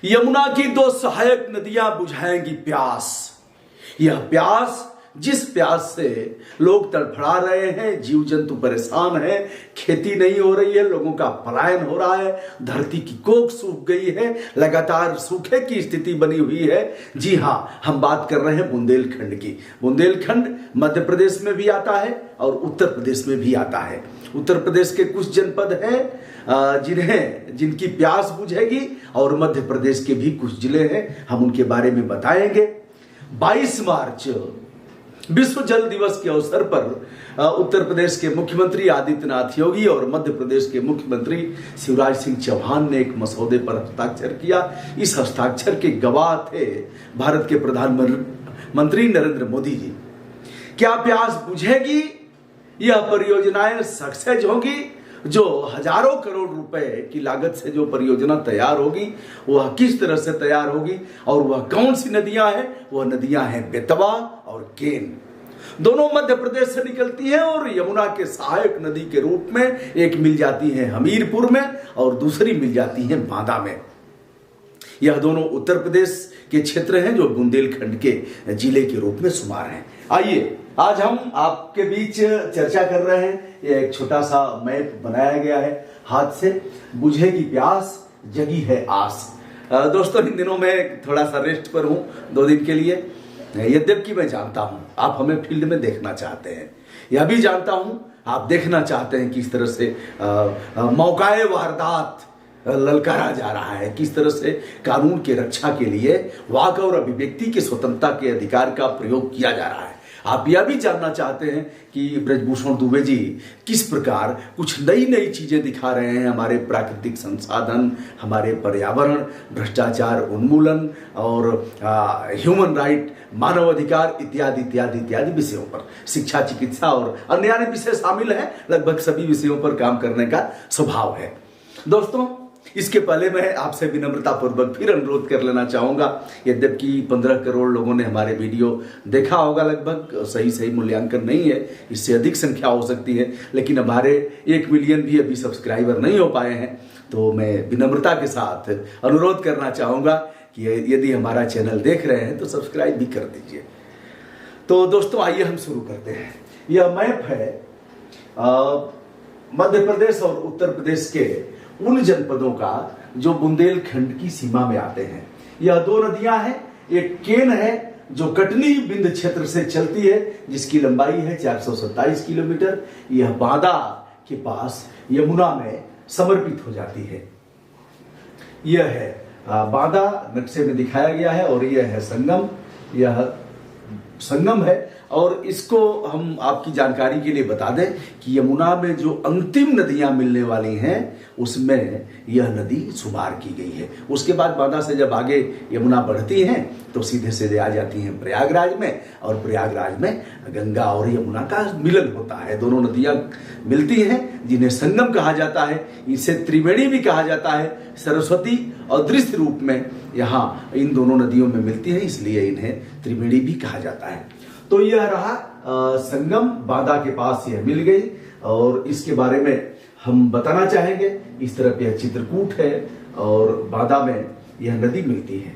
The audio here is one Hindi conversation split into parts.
यमुना की दो सहायक नदियां बुझाएंगी प्यास। यह प्यास, जिस प्यास से लोग तड़फड़ा रहे हैं, जीव जंतु परेशान है, खेती नहीं हो रही है, लोगों का पलायन हो रहा है, धरती की कोख सूख गई है, लगातार सूखे की स्थिति बनी हुई है। जी हां, हम बात कर रहे हैं बुंदेलखंड की। बुंदेलखंड मध्य प्रदेश में भी आता है और उत्तर प्रदेश में भी आता है। उत्तर प्रदेश के कुछ जनपद हैं जिनकी प्यास बुझेगी और मध्य प्रदेश के भी कुछ जिले हैं, हम उनके बारे में बताएंगे। 22 मार्च विश्व जल दिवस के अवसर पर उत्तर प्रदेश के मुख्यमंत्री आदित्यनाथ योगी और मध्य प्रदेश के मुख्यमंत्री शिवराज सिंह चौहान ने एक मसौदे पर हस्ताक्षर किया। इस हस्ताक्षर के गवाह थे भारत के प्रधानमंत्री नरेंद्र मोदी जी। क्या प्यास बुझेगी? यह परियोजनाएं सक्सेस होगी। जो हजारों करोड़ रुपए की लागत से जो परियोजना तैयार होगी, वह किस तरह से तैयार होगी और वह कौन सी नदियां हैं? वह नदियां हैं बेतवा और केन। दोनों मध्य प्रदेश से निकलती हैं और यमुना के सहायक नदी के रूप में एक मिल जाती है हमीरपुर में और दूसरी मिल जाती है बांदा में। यह दोनों उत्तर प्रदेश के क्षेत्र हैं जो बुंदेलखंड के जिले के रूप में शुमार हैं। आइए, आज हम आपके बीच चर्चा कर रहे हैं। यह एक छोटा सा मैप बनाया गया है हाथ से। बुझेगी प्यास, जगी है आस। दोस्तों, इन दिनों मैं थोड़ा सा रेस्ट पर हूं 2 दिन के लिए। यद्यपि मैं जानता हूं आप हमें फील्ड में देखना चाहते हैं, यह भी जानता हूं आप देखना चाहते हैं किस तरह से मौकाए वारदात ललकारा जा रहा है, किस तरह से कानून की रक्षा के लिए वाक और अभिव्यक्ति की स्वतंत्रता के अधिकार का प्रयोग किया जा रहा है। आप यह भी जानना चाहते हैं कि ब्रजभूषण दुबे जी किस प्रकार कुछ नई नई चीजें दिखा रहे हैं, हमारे प्राकृतिक संसाधन, हमारे पर्यावरण, भ्रष्टाचार उन्मूलन और ह्यूमन राइट, मानव अधिकार इत्यादि इत्यादि इत्यादि विषयों पर। शिक्षा, चिकित्सा और अन्य विषय शामिल हैं। लगभग सभी विषयों पर काम करने का स्वभाव है। दोस्तों, इसके पहले मैं आपसे विनम्रता पूर्वक फिर अनुरोध कर लेना चाहूंगा। यद्यपि 15 करोड़ लोगों ने हमारे वीडियो देखा होगा, लगभग सही मूल्यांकन नहीं है, इससे अधिक संख्या हो सकती है, लेकिन हमारे 1 मिलियन भी अभी सब्सक्राइबर नहीं हो पाए हैं। तो मैं विनम्रता के साथ अनुरोध करना चाहूंगा कि यदि हमारा चैनल देख रहे हैं तो सब्सक्राइब भी कर दीजिए। तो दोस्तों, आइए हम शुरू करते हैं। यह मैप है मध्य प्रदेश और उत्तर प्रदेश के उन जनपदों का जो बुंदेलखंड की सीमा में आते हैं। यह 2 नदियां हैं। एक केन है जो कटनी बिंद क्षेत्र से चलती है, जिसकी लंबाई है 427 किलोमीटर। यह बांदा के पास यमुना में समर्पित हो जाती है। यह है बांदा, नक्शे में दिखाया गया है, और यह है संगम। यह संगम है और इसको हम आपकी जानकारी के लिए बता दें कि यमुना में जो अंतिम नदियां मिलने वाली हैं उसमें यह नदी शुमार की गई है। उसके बाद बांदा से जब आगे यमुना बढ़ती हैं तो सीधे सीधे आ जाती हैं प्रयागराज में, और प्रयागराज में गंगा और यमुना का मिलन होता है। दोनों नदियां मिलती हैं जिन्हें संगम कहा जाता है। इसे त्रिवेणी भी कहा जाता है। सरस्वती अदृश्य रूप में यहाँ इन दोनों नदियों में मिलती है, इसलिए इन्हें त्रिवेणी भी कहा जाता है। तो यह रहा संगम, बांदा के पास यह मिल गई, और इसके बारे में हम बताना चाहेंगे। इस तरफ यह चित्रकूट है और बांदा में यह नदी मिलती है।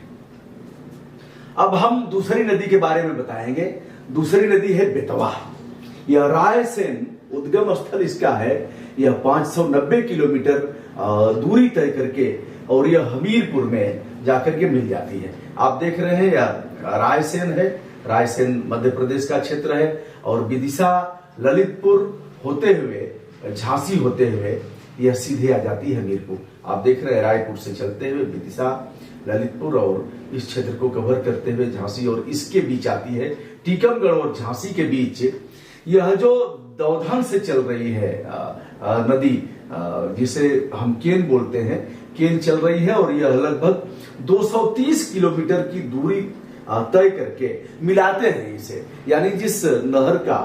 अब हम दूसरी नदी के बारे में बताएंगे। दूसरी नदी है बेतवा। यह रायसेन उद्गम स्थल इसका है। यह 590 किलोमीटर दूरी तय करके और यह हमीरपुर में जाकर के मिल जाती है। आप देख रहे हैं यह रायसेन है। रायसेन मध्य प्रदेश का क्षेत्र है और विदिशा, ललितपुर होते हुए, झांसी होते हुए यह सीधे आ जाती है हमीरपुर। आप देख रहे हैं रायपुर से चलते हुए विदिशा, ललितपुर और इस क्षेत्र को कवर करते हुए झांसी, और इसके बीच आती है टीकमगढ़ और झांसी के बीच यह जो दौधान से चल रही है नदी, जिसे हम केन बोलते हैं, केन चल रही है और यह लगभग 230 किलोमीटर की दूरी तय करके मिलाते हैं इसे। यानी जिस नहर का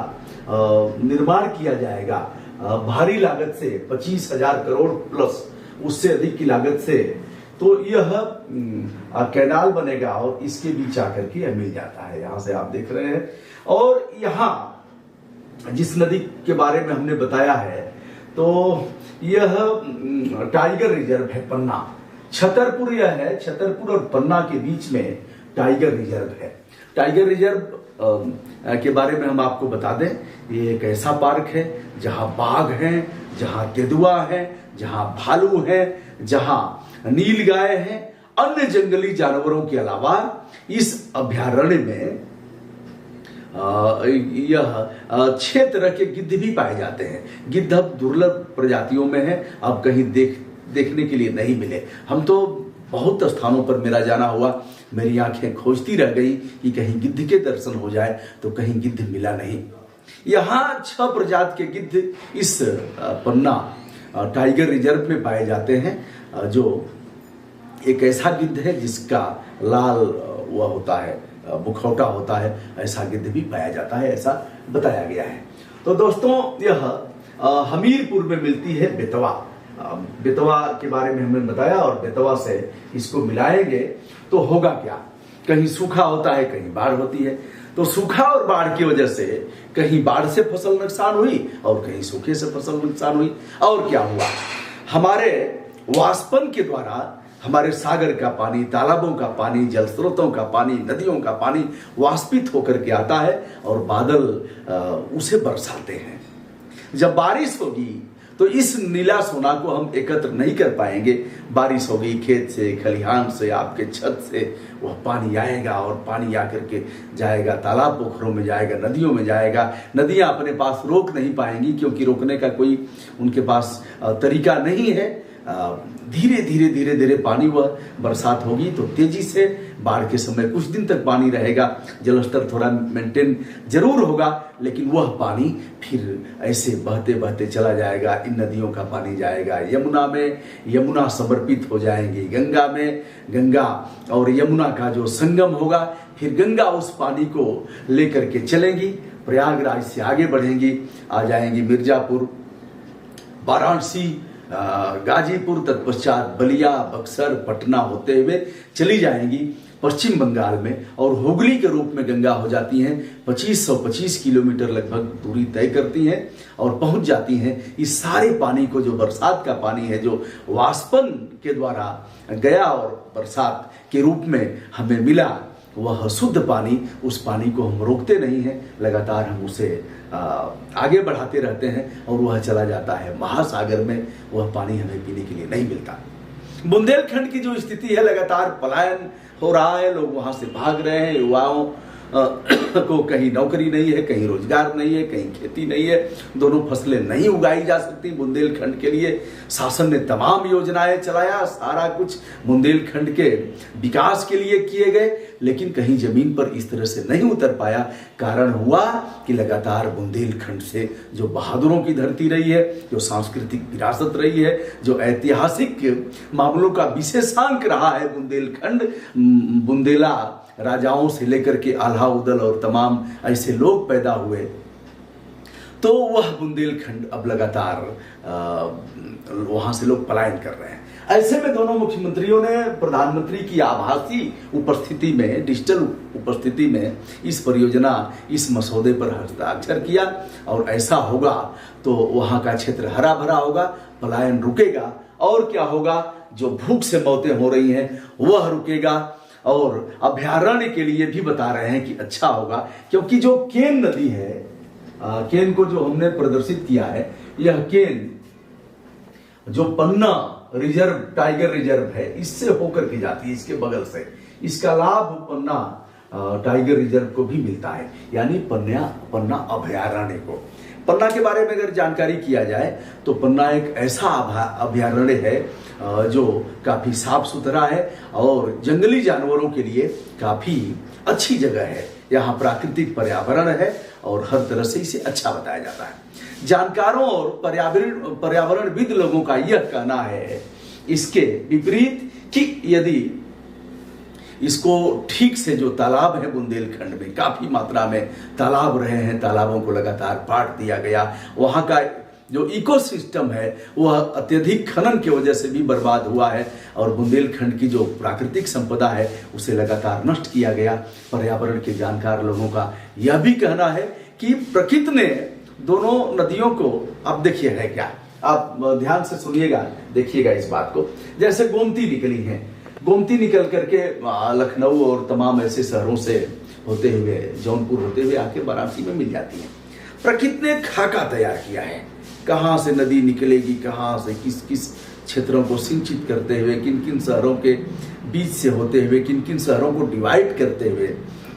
निर्माण किया जाएगा भारी लागत से 25,000 करोड़ प्लस उससे अधिक की लागत से, तो यह कैनाल बनेगा और इसके बीच आकर के यह मिल जाता है। यहां से आप देख रहे हैं। और यहां जिस नदी के बारे में हमने बताया है, तो यह टाइगर रिजर्व है पन्ना। छतरपुर यह है, छतरपुर और पन्ना के बीच में टाइगर रिजर्व है। टाइगर रिजर्व के बारे में हम आपको बता दें, ये एक ऐसा पार्क है जहां बाघ हैं, जहां तेंदुआ है, जहां भालू है, जहां नीलगाय है, अन्य जंगली जानवरों के अलावा इस अभयारण्य में यह 6 तरह के गिद्ध भी पाए जाते हैं। गिद्ध अब दुर्लभ प्रजातियों में है, अब कहीं देखने के लिए नहीं मिले। हम तो बहुत स्थानों पर मेरा जाना हुआ, मेरी आंखें खोजती रह गई कि कहीं गिद्ध के दर्शन हो जाए, तो कहीं गिद्ध मिला नहीं। यहाँ 6 प्रजाति के गिद्ध इस पन्ना टाइगर रिजर्व में पाए जाते हैं, जो एक ऐसा गिद्ध है जिसका लाल वह होता है, मुखौटा होता है, ऐसा गिद्ध भी पाया जाता है, ऐसा बताया गया है। तो दोस्तों, यह हमीरपुर में मिलती है बेतवा। बेतवा के बारे में हमने बताया, और बेतवा से इसको मिलाएंगे तो होगा क्या, कहीं सूखा होता है, कहीं बाढ़ होती है। तो सूखा और बाढ़ की वजह से कहीं बाढ़ से फसल नुकसान हुई और कहीं सूखे से फसल नुकसान हुई। और क्या हुआ, हमारे वाष्पन के द्वारा हमारे सागर का पानी, तालाबों का पानी, जल स्रोतों का पानी, नदियों का पानी वाष्पित होकर के आता है और बादल उसे बरसाते हैं। जब बारिश होगी तो इस नीला सोना को हम एकत्र नहीं कर पाएंगे। बारिश होगी, खेत से, खलिहान से, आपके छत से वह पानी आएगा और पानी आकर के जाएगा तालाब पोखरों में, जाएगा नदियों में, जाएगा। नदियां अपने पास रोक नहीं पाएंगी, क्योंकि रोकने का कोई उनके पास तरीका नहीं है। धीरे धीरे धीरे धीरे पानी वह बरसात होगी तो तेजी से, बाढ़ के समय कुछ दिन तक पानी रहेगा, जलस्तर थोड़ा मेंटेन जरूर होगा, लेकिन वह पानी फिर ऐसे बहते बहते चला जाएगा। इन नदियों का पानी जाएगा यमुना में, यमुना समर्पित हो जाएंगी गंगा में, गंगा और यमुना का जो संगम होगा, फिर गंगा उस पानी को लेकर के चलेंगी, प्रयागराज से आगे बढ़ेंगी, आ जाएंगी मिर्जापुर, वाराणसी, गाजीपुर, तत्पश्चात बलिया, बक्सर, पटना होते हुए चली जाएंगी पश्चिम बंगाल में, और हुगली के रूप में गंगा हो जाती हैं। 2525 किलोमीटर लगभग दूरी तय करती हैं और पहुंच जाती हैं। इस सारे पानी को, जो बरसात का पानी है, जो वाष्पन के द्वारा गया और बरसात के रूप में हमें मिला, वह शुद्ध पानी, उस पानी को हम रोकते नहीं हैं, लगातार हम उसे आगे बढ़ाते रहते हैं और वह चला जाता है महासागर में। वह पानी हमें पीने के लिए नहीं मिलता। बुंदेलखंड की जो स्थिति है, लगातार पलायन हो रहा है, लोग वहां से भाग रहे हैं। युवाओं को कहीं नौकरी नहीं है, कहीं रोजगार नहीं है, कहीं खेती नहीं है, दोनों फसलें नहीं उगाई जा सकती। बुंदेलखंड के लिए शासन ने तमाम योजनाएं चलाया, सारा कुछ बुंदेलखंड के विकास के लिए किए गए, लेकिन कहीं जमीन पर इस तरह से नहीं उतर पाया। कारण हुआ कि लगातार बुंदेलखंड से जो बहादुरों की धरती रही है, जो सांस्कृतिक विरासत रही है, जो ऐतिहासिक मामलों का विशेषांक रहा है बुंदेलखंड, बुंदेला राजाओं से लेकर के अलाउद्दीन और तमाम ऐसे लोग पैदा हुए, तो वह बुंदेलखंड अब लगातार वहां से लोग पलायन कर रहे हैं। ऐसे में दोनों मुख्यमंत्रियों ने प्रधानमंत्री की आभासी उपस्थिति में, डिजिटल उपस्थिति में इस परियोजना, इस मसौदे पर हस्ताक्षर किया, और ऐसा होगा तो वहां का क्षेत्र हरा भरा होगा, पलायन रुकेगा, और क्या होगा, जो भूख से मौतें हो रही हैं वह रुकेगा। और अभयारण्य के लिए भी बता रहे हैं कि अच्छा होगा, क्योंकि जो केन नदी है, केन को जो हमने प्रदर्शित किया है, यह केन जो पन्ना रिजर्व, टाइगर रिजर्व है, इससे होकर के जाती है, इसके बगल से। इसका लाभ पन्ना टाइगर रिजर्व को भी मिलता है, यानी पन्ना अभयारण्य को। पन्ना के बारे में अगर जानकारी किया जाए तो पन्ना एक ऐसा अभयारण्य है जो काफी साफ सुथरा है और जंगली जानवरों के लिए काफी अच्छी जगह है। यहाँ प्राकृतिक पर्यावरण है और हर तरह से इसे अच्छा बताया जाता है। जानकारों और पर्यावरणविद लोगों का यह कहना है इसके विपरीत कि यदि इसको ठीक से, जो तालाब है बुंदेलखंड में, काफी मात्रा में तालाब रहे हैं, तालाबों को लगातार पाट दिया गया, वहां का जो इकोसिस्टम है वह अत्यधिक खनन की वजह से भी बर्बाद हुआ है, और बुंदेलखंड की जो प्राकृतिक संपदा है उसे लगातार नष्ट किया गया। पर्यावरण के जानकार लोगों का यह भी कहना है कि प्रकृति ने दोनों नदियों को, अब देखिए है क्या, आप ध्यान से सुनिएगा, देखिएगा इस बात को। जैसे गोमती निकली है, गोमती निकल करके लखनऊ और तमाम ऐसे शहरों से होते हुए, जौनपुर होते हुए आके वाराणसी में मिल जाती है। प्रकृति ने खाका तैयार किया है, कहाँ से नदी निकलेगी, कहाँ से किस किस क्षेत्रों को सिंचित करते हुए, किन किन शहरों के बीच से होते हुए, किन किन शहरों को डिवाइड करते हुए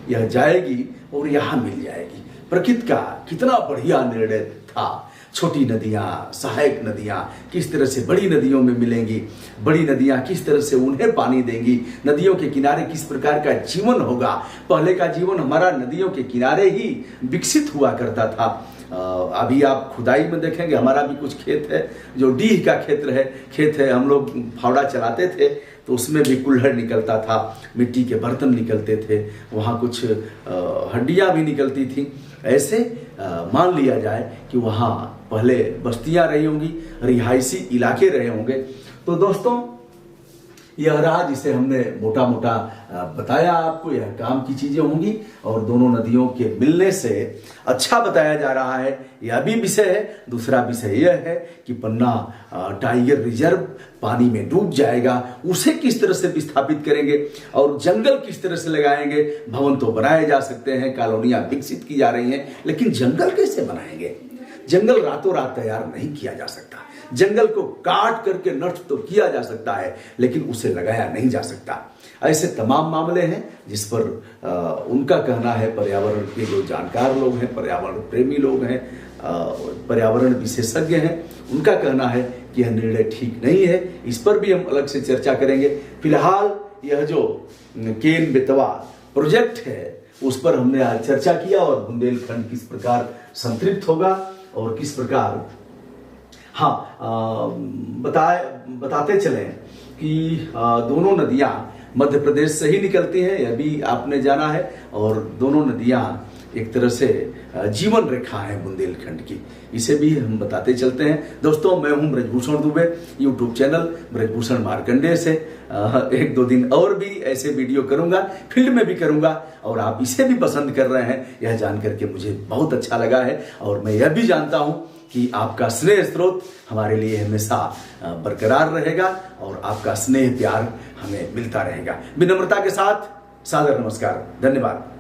यह जाएगी और यहाँ मिल जाएगी। प्रकृति का कितना बढ़िया निर्णय था। छोटी नदियाँ, सहायक नदियाँ किस तरह से बड़ी नदियों में मिलेंगी, बड़ी नदियाँ किस तरह से उन्हें पानी देंगी, नदियों के किनारे किस प्रकार का जीवन होगा। पहले का जीवन हमारा नदियों के किनारे ही विकसित हुआ करता था। अभी आप खुदाई में देखेंगे, हमारा भी कुछ खेत है जो डीह का खेत है। हम लोग फावड़ा चलाते थे तो उसमें भी कुल्हड़ निकलता था, मिट्टी के बर्तन निकलते थे, वहाँ कुछ हड्डियाँ भी निकलती थी। ऐसे मान लिया जाए कि वहाँ पहले बस्तियां रही होंगी, रिहायशी इलाके रहे होंगे। तो दोस्तों, यह रहा जिसे हमने मोटा मोटा बताया आपको, यह काम की चीजें होंगी और दोनों नदियों के मिलने से अच्छा बताया जा रहा है। यह भी विषय है। दूसरा विषय यह है कि पन्ना टाइगर रिजर्व पानी में डूब जाएगा, उसे किस तरह से विस्थापित करेंगे और जंगल किस तरह से लगाएंगे। भवन तो बनाए जा सकते हैं, कॉलोनियां विकसित की जा रही हैं, लेकिन जंगल कैसे बनाएंगे? जंगल रातों रात तैयार नहीं किया जा सकता। जंगल को काट करके नष्ट तो किया जा सकता है, लेकिन उसे लगाया नहीं जा सकता। ऐसे तमाम मामले हैं जिस पर उनका कहना है, पर्यावरण के जो जानकार लोग हैं, पर्यावरण प्रेमी लोग हैं, पर्यावरण विशेषज्ञ हैं, उनका कहना है कि यह निर्णय ठीक नहीं है। इस पर भी हम अलग से चर्चा करेंगे। फिलहाल यह जो केन बेतवा प्रोजेक्ट है उस पर हमने आज चर्चा किया और बुंदेलखंड किस प्रकार संतृप्त होगा और किस प्रकार बताते चलें कि दोनों नदियां मध्य प्रदेश से ही निकलती हैं, यह भी आपने जाना है। और दोनों नदियां एक तरह से जीवन रेखा है बुंदेलखंड की, इसे भी हम बताते चलते हैं। दोस्तों, मैं हूं ब्रजभूषण दुबे, यूट्यूब चैनल ब्रजभूषण मार्कंडेय से 1-2 दिन और भी ऐसे वीडियो करूंगा, फील्ड में भी करूंगा और आप इसे भी पसंद कर रहे हैं, यह जानकर के मुझे बहुत अच्छा लगा है। और मैं यह भी जानता हूं कि आपका स्नेह स्रोत हमारे लिए हमेशा बरकरार रहेगा और आपका स्नेह प्यार हमें मिलता रहेगा। विनम्रता के साथ सादर नमस्कार, धन्यवाद।